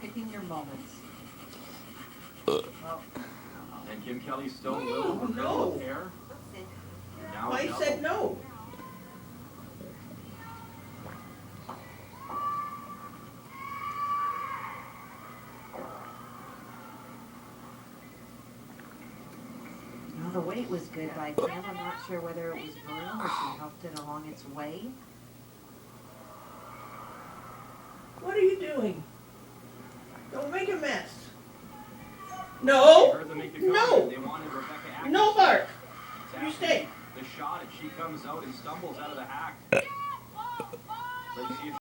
Picking your moments. And Kim Kelly's still little Oh, no. hair. Now I double. said no. Well, the weight was good by Kim. I'm not sure whether it was broom or she helped it along its way. What are you doing? Don't make a mess. No. Heard them make the No. comment. They wanted Rebecca Atkins. No bark. It's You after stay. The shot if she comes out and stumbles out of the hack. Let's see if